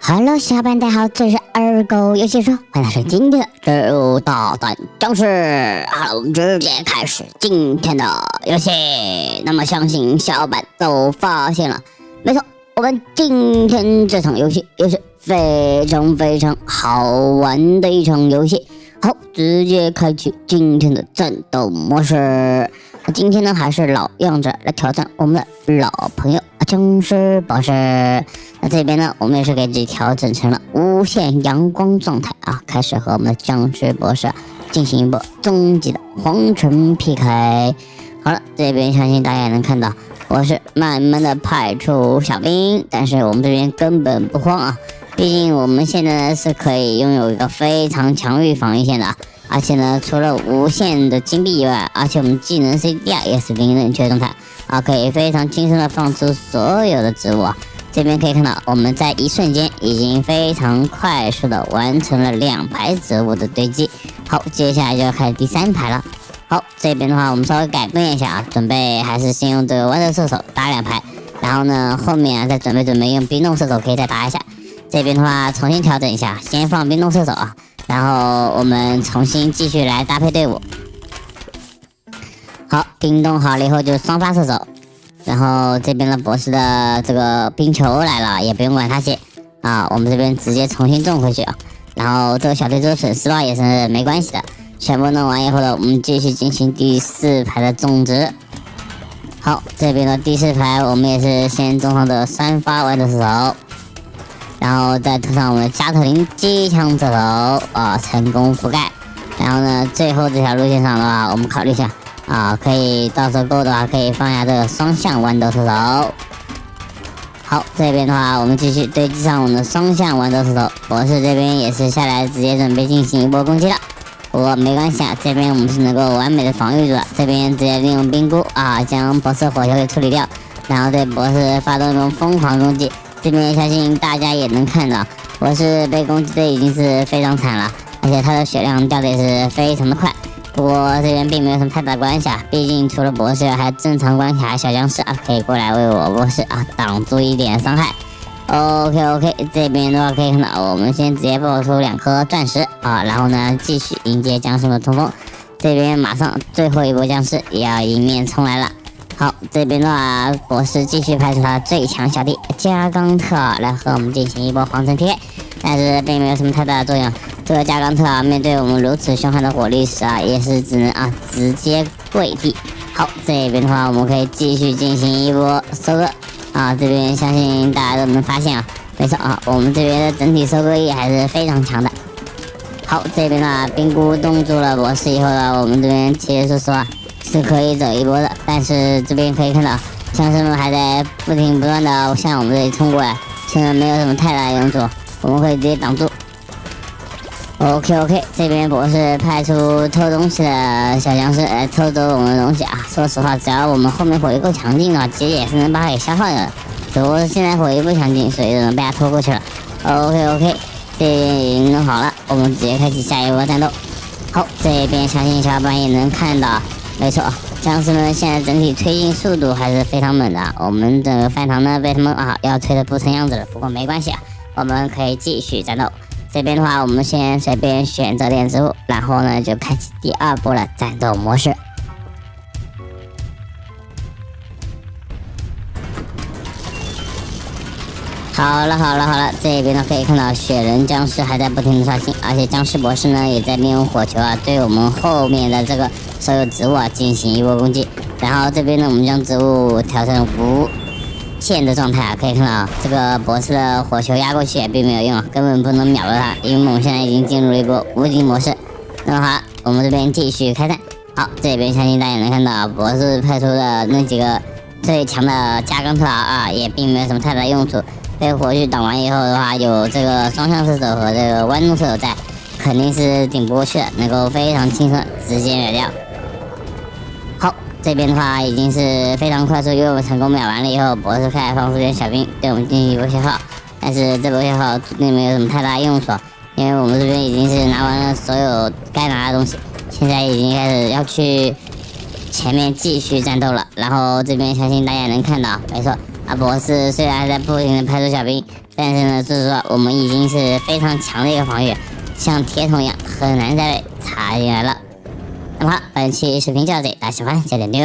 Hello， 小伙伴大家好，这里是二狗游戏说，欢迎来收听今天的植物大战僵尸。好了，我们直接开始今天的游戏。那么相信小伙伴都发现了，没错，我们今天这场游戏也是非常好玩的一场游戏。好，直接开启今天的战斗模式。今天呢，还是老样子来挑战我们的老朋友僵尸博士。那这边呢，我们也是给自己调整成了无限阳光状态啊，开始和我们的僵尸博士进行一波终极的皇城 PK。好了，这边相信大家也能看到，我是慢慢的派出小兵，但是我们这边根本不慌啊，毕竟我们现在呢是可以拥有一个非常强力防御线的。而且呢，除了无限的金币以外，而且我们技能 CDR 也是零冷却状态啊，可以非常轻松的放出所有的植物啊。这边可以看到，我们在一瞬间已经非常快速的完成了2排植物的堆积。好，接下来就要开始第3排了。好，这边的话我们稍微改变一下啊，准备还是先用这个豌豆射手打2排，然后呢后面啊再准备用冰冻射手可以再打一下。这边的话重新调整一下，先放冰冻射手啊。然后我们重新继续来搭配队伍。好，冰冻好了以后就双发射手，然后这边的博士的这个冰球来了，也不用管它些啊，我们这边直接重新种回去啊。然后这个小队猪损失了也是没关系的，全部弄完以后呢，我们继续进行第4排的种植。好，这边的第4排我们也是先种上的3发豌豆射手。然后再涂上我们的加特林机枪射手成功覆盖。然后呢，最后这条路线上的话，我们考虑一下啊，可以到时候够的话，可以放下这个双向豌豆射手。好，这边的话，我们继续堆积上我们的双向豌豆射手。博士这边也是下来直接准备进行一波攻击了。不过没关系啊，这边我们是能够完美的防御住的。这边直接利用冰菇啊，将博士火球给处理掉，然后对博士发动一种疯狂攻击。这边相信大家也能看到，博士被攻击的已经是非常惨了，而且他的血量掉的也是非常的快。不过这边并没有什么太大关系啊，毕竟除了博士，还正常关卡小僵尸啊，可以过来为我博士啊挡住一点伤害。OK， 这边的话可以看到，我们先直接爆出2颗钻石啊，然后呢继续迎接僵尸的冲锋。这边马上最后一波僵尸也要迎面冲来了。好，这边的话，博士继续派出他最强小弟加冈特来和我们进行一波皇城 PK， 但是并没有什么太大的作用。这个加冈特面对我们如此凶悍的火力时也是只能直接跪地。好，这边的话我们可以继续进行一波收割这边相信大家都能发现没错我们这边的整体收割力还是非常强的。好，这边的冰菇冻住了博士以后呢，我们这边其实说实话是可以走一波的，但是这边可以看到僵尸们还在不断的向我们这里冲过来，现在没有什么太大的用处，我们可以直接挡住。OK， 这边博士派出偷东西的小僵尸来偷走我们的东西说实话，只要我们后面火力够强劲的话，其实也是能把它给消耗掉的。只不过现在火力不强劲，所以只能被他拖过去了。OK， 这边已经弄好了，我们直接开启下一波战斗。好，这边相信小伙伴也能看到。没错，僵尸们现在整体推进速度还是非常猛的。我们整个饭堂呢被他们要推的不成样子了，不过没关系我们可以继续战斗。这边的话，我们先随便选择点植物，然后呢就开启第2波的战斗模式。好了，这边呢可以看到雪人僵尸还在不停的刷新，而且僵尸博士呢也在利用火球对我们后面的这个所有植物进行一波攻击。然后这边呢我们将植物调成无限的状态可以看到这个博士的火球压过去也并没有用根本不能秒到他，因为我们现在已经进入了一波无敌模式。那么好了，我们这边继续开战。好，这边相信大家也能看到博士派出的那几个最强的加冈特也并没有什么太大用处。被火炬挡完以后的话，有这个双向射手和这个豌豆射手在，肯定是顶不过去的，能够非常轻松直接秒掉。好，这边的话已经是非常快速，因为我们成功秒完了以后，博士开始放出点小兵对我们进行一波消耗，但是这波消耗并没有什么太大用处，因为我们这边已经是拿完了所有该拿的东西，现在已经开始要去前面继续战斗了。然后这边相信大家也能看到，没错。博士虽然还在不停的派出小兵，但是呢，就是说我们已经是非常强的一个防御，像铁桶一样，很难再被插进来了。那么好，本期视频就到这里，大家喜欢加点丢。